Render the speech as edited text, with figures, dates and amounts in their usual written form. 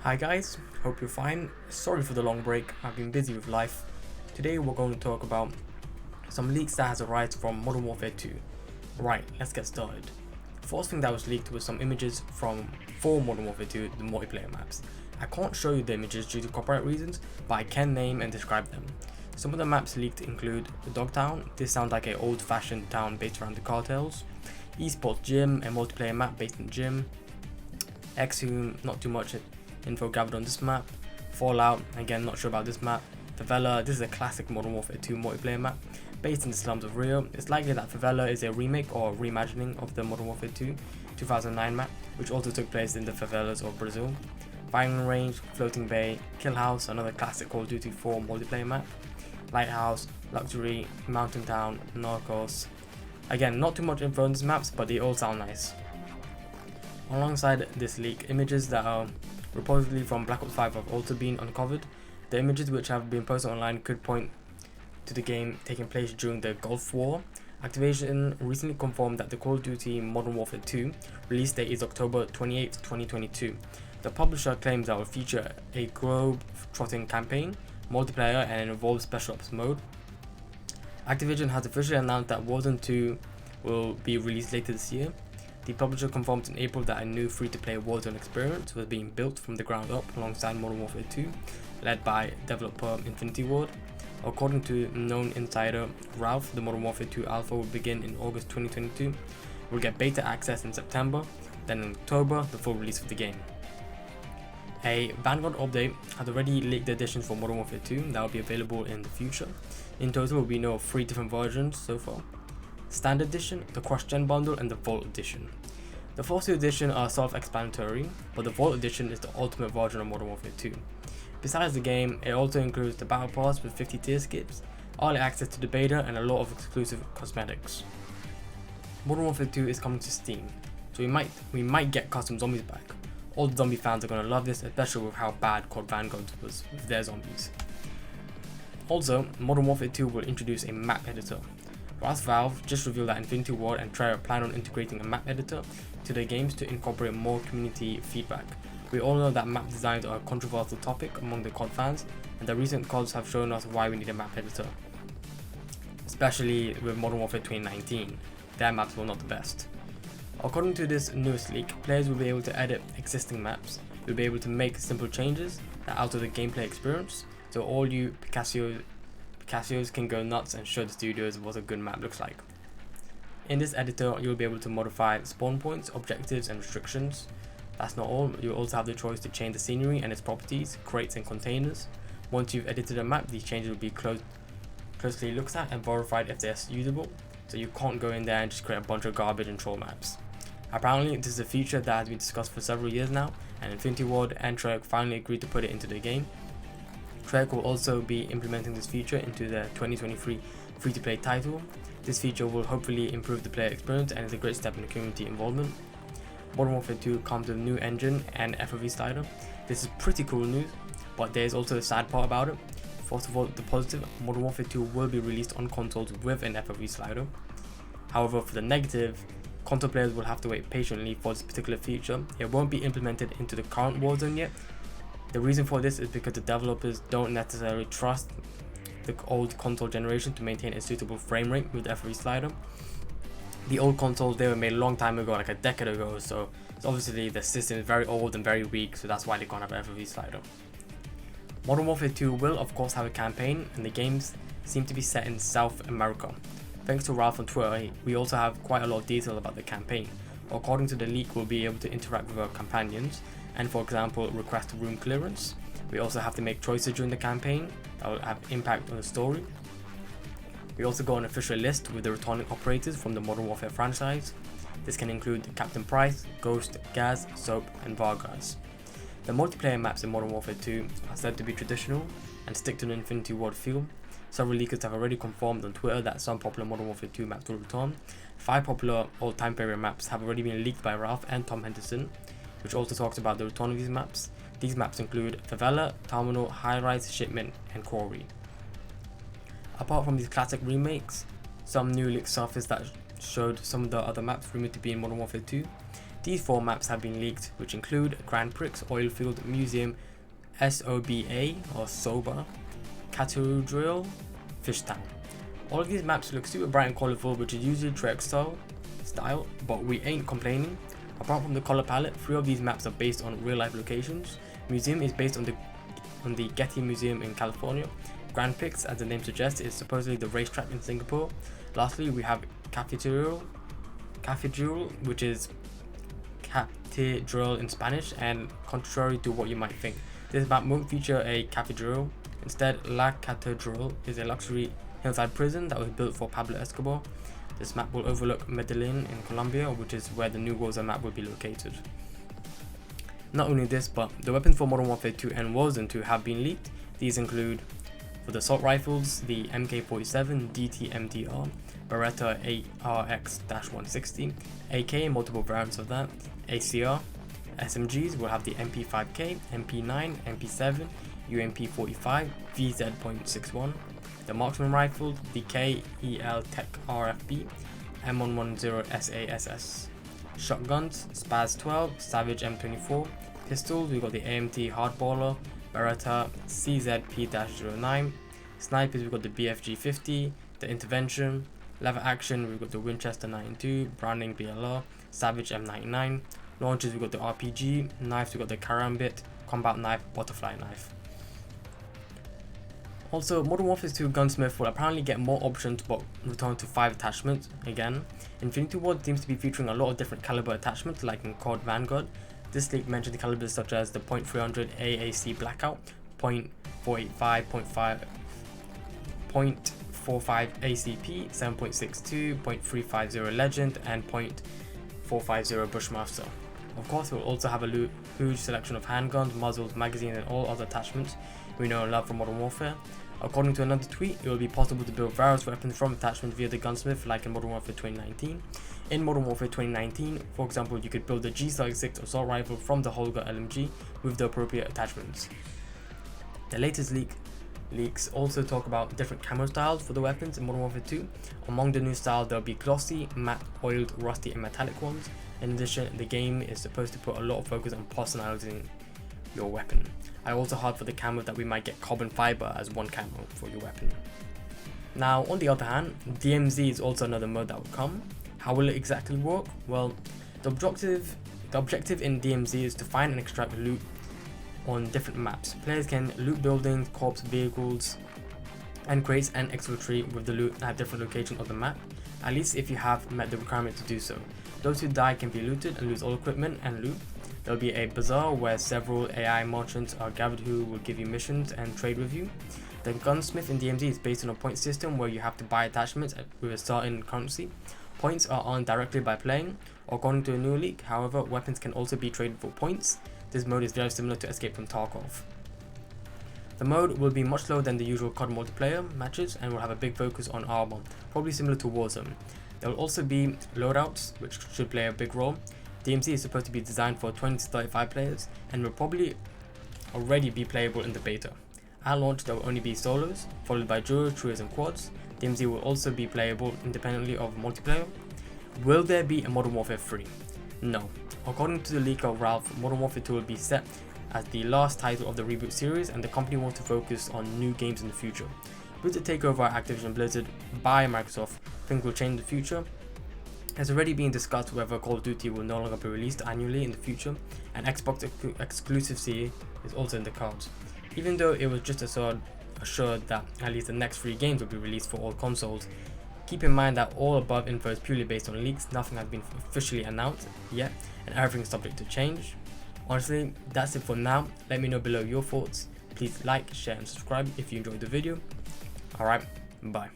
Hi guys, hope you're fine. Sorry for the long break, I've been busy with life. Today we're going to talk about some leaks that has arisen from Modern Warfare 2. Right, let's get started. First thing that was leaked was some images from 4 Modern Warfare 2, the multiplayer maps. I can't show you the images due to copyright reasons, but I can name and describe them. Some of the maps leaked include the Dogtown. This sounds like an old-fashioned town based around the cartels. Esports Gym, a multiplayer map based in Gym. Exhume, not too much info gathered on this map. Fallout, again not sure about this map. Favela, this is a classic Modern Warfare 2 multiplayer map based in the slums of Rio. It's likely that Favela is a remake or reimagining of the Modern Warfare 2 2009 map, which also took place in the favelas of Brazil. Firing Range, Floating Bay, Kill House, another classic Call of Duty 4 multiplayer map. Lighthouse, Luxury, Mountain Town, Narcos. Again, not too much info on these maps, but they all sound nice. Alongside this leak, images that are reportedly from Black Ops 5 have also been uncovered. The images which have been posted online could point to the game taking place during the Gulf War. Activision recently confirmed that the Call of Duty Modern Warfare 2 release date is October 28, 2022. The publisher claims that it will feature a globe-trotting campaign, multiplayer, and an evolved special ops mode. Activision has officially announced that Warzone 2 will be released later this year. The publisher confirmed in April that a new free-to-play Warzone experience was being built from the ground up alongside Modern Warfare 2, led by developer Infinity Ward. According to known insider Ralph, the Modern Warfare 2 alpha will begin in August 2022. We'll get beta access in September, then in October, the full release of the game. A Vanguard update has already leaked the additions for Modern Warfare 2 that will be available in the future. In total, we know of 3 different versions so far. Standard Edition, the Cross-Gen Bundle, and the Vault Edition. The first 2 editions are self-explanatory, but the Vault Edition is the ultimate version of Modern Warfare 2. Besides the game, it also includes the Battle Pass with 50 tier skips, early access to the beta, and a lot of exclusive cosmetics. Modern Warfare 2 is coming to Steam, so we might get custom zombies back. All the zombie fans are going to love this, especially with how bad COD Vanguard was with their zombies. Also, Modern Warfare 2 will introduce a map editor. Whilst Valve just revealed that Infinity Ward and Treyarch plan on integrating a map editor to their games to incorporate more community feedback. We all know that map designs are a controversial topic among the COD fans, and the recent CODs have shown us why we need a map editor. Especially with Modern Warfare 2019, their maps were not the best. According to this newest leak, players will be able to edit existing maps, will be able to make simple changes that alter the gameplay experience, so all you Picassos can go nuts and show the studios what a good map looks like. In this editor, you'll be able to modify spawn points, objectives, and restrictions. That's not all, you'll also have the choice to change the scenery and its properties, crates and containers. Once you've edited a map, these changes will be closely looked at and verified if they're usable, so you can't go in there and just create a bunch of garbage and troll maps. Apparently, this is a feature that has been discussed for several years now, and Infinity Ward and Treyarch finally agreed to put it into the game. Treyarch will also be implementing this feature into their 2023 free-to-play title. This feature will hopefully improve the player experience and is a great step in the community involvement. Modern Warfare 2 comes with a new engine and FOV slider. This is pretty cool news, but there is also a sad part about it. First of all, the positive, Modern Warfare 2 will be released on consoles with an FOV slider. However, for the negative, console players will have to wait patiently for this particular feature. It won't be implemented into the current Warzone yet. The reason for this is because the developers don't necessarily trust the old console generation to maintain a suitable frame rate with the FOV slider. The old consoles, they were made a long time ago, like a decade ago, so obviously the system is very old and very weak, so that's why they can't have an FOV slider. Modern Warfare 2 will of course have a campaign, and the games seem to be set in South America. Thanks to Ralph on Twitter, we also have quite a lot of detail about the campaign. According to the leak, we'll be able to interact with our companions, and for example, request room clearance. We also have to make choices during the campaign that will have impact on the story. We also got an official list with the returning operators from the Modern Warfare franchise. This can include Captain Price, Ghost, Gaz, Soap, and Vargas. The multiplayer maps in Modern Warfare 2 are said to be traditional and stick to the Infinity Ward feel. Several leakers have already confirmed on Twitter that some popular Modern Warfare 2 maps will return. 5 popular old time period maps have already been leaked by Ralph and Tom Henderson, which also talks about the return of these maps. These maps include Favela, Terminal, High Rise, Shipment, and Quarry. Apart from these classic remakes, some new leaks surfaced that showed some of the other maps rumored to be in Modern Warfare 2. These 4 maps have been leaked, which include Grand Prix, Oilfield Museum, SOBA or SOBA, Cathedral, Fishtown. All of these maps look super bright and colourful, which is usually Treyarch style, but we ain't complaining. Apart from the colour palette, 3 of these maps are based on real life locations. Museum is based on the Getty Museum in California. Grand Prix, as the name suggests, is supposedly the racetrack in Singapore. Lastly, we have Cathedral, which is cathedral in Spanish, and contrary to what you might think, this map won't feature a cathedral. Instead, La Catedral is a luxury hillside prison that was built for Pablo Escobar. This map will overlook Medellin in Colombia, which is where the new Warzone map will be located. Not only this, but the weapons for Modern Warfare 2 and Warzone 2 have been leaked. These include, for the assault rifles, the MK47, DT-MDR, Beretta ARX-160, AK, multiple variants of that, ACR. SMGs will have the MP5K, MP9, MP7, UMP45, VZ.61. The marksman rifle, the KEL Tech RFB, M110 SASS. Shotguns, Spaz 12, Savage M24. Pistols, we've got the AMT Hardballer, Beretta CZP-09. Snipers, we've got the BFG 50, the Intervention. Lever action, we've got the Winchester 92, Browning BLR, Savage M99. Launchers, we've got the RPG. Knives, we've got the Karambit, Combat Knife, Butterfly Knife. Also, Modern Warfare 2 Gunsmith will apparently get more options but return to 5 attachments again. Infinity Ward seems to be featuring a lot of different caliber attachments like in COD Vanguard. This leak mentioned calibers such as the .300 AAC Blackout, .485, .45 ACP, 7.62, .350 Legend, and .450 Bushmaster. Of course, we'll also have a huge selection of handguns, muzzles, magazines, and all other attachments we know and love from Modern Warfare. According to another tweet, it will be possible to build various weapons from attachments via the Gunsmith, like in Modern Warfare 2019. In Modern Warfare 2019, for example, you could build the G36 assault rifle from the Holger LMG with the appropriate attachments. The latest leaks also talk about different camo styles for the weapons in Modern Warfare 2. Among the new styles, there will be glossy, matte, oiled, rusty, and metallic ones. In addition, the game is supposed to put a lot of focus on personalizing your weapon. And also hard for the camo that we might get carbon fiber as one camo for your weapon. Now, on the other hand, DMZ is also another mode that will come. How will it exactly work? Well, the objective in DMZ is to find and extract loot on different maps. Players can loot buildings, corpse, vehicles, and crates and exfiltrate with the loot at different locations of the map, at least if you have met the requirement to do so. Those who die can be looted and lose all equipment and loot. There will be a bazaar where several AI merchants are gathered who will give you missions and trade with you. The Gunsmith in DMZ is based on a point system where you have to buy attachments with a certain currency. Points are earned directly by playing. According to a new leak, however, weapons can also be traded for points. This mode is very similar to Escape from Tarkov. The mode will be much slower than the usual COD multiplayer matches and will have a big focus on armor, probably similar to Warzone. There will also be loadouts, which should play a big role. DMZ is supposed to be designed for 20 to 35 players and will probably already be playable in the beta. At launch, there will only be solos, followed by duos, trios, and quads. DMZ will also be playable independently of multiplayer. Will there be a Modern Warfare 3? No. According to the leaker Ralph, Modern Warfare 2 will be set as the last title of the reboot series, and the company wants to focus on new games in the future. With the takeover of Activision Blizzard by Microsoft, things will change in the future. It's already being discussed whether Call of Duty will no longer be released annually in the future, and Xbox exclusivity is also in the cards. Even though it was just assured that at least the next 3 games will be released for all consoles, keep in mind that all above info is purely based on leaks. Nothing has been officially announced yet, and everything is subject to change. Honestly, that's it for now. Let me know below your thoughts. Please like, share, and subscribe if you enjoyed the video. Alright, bye.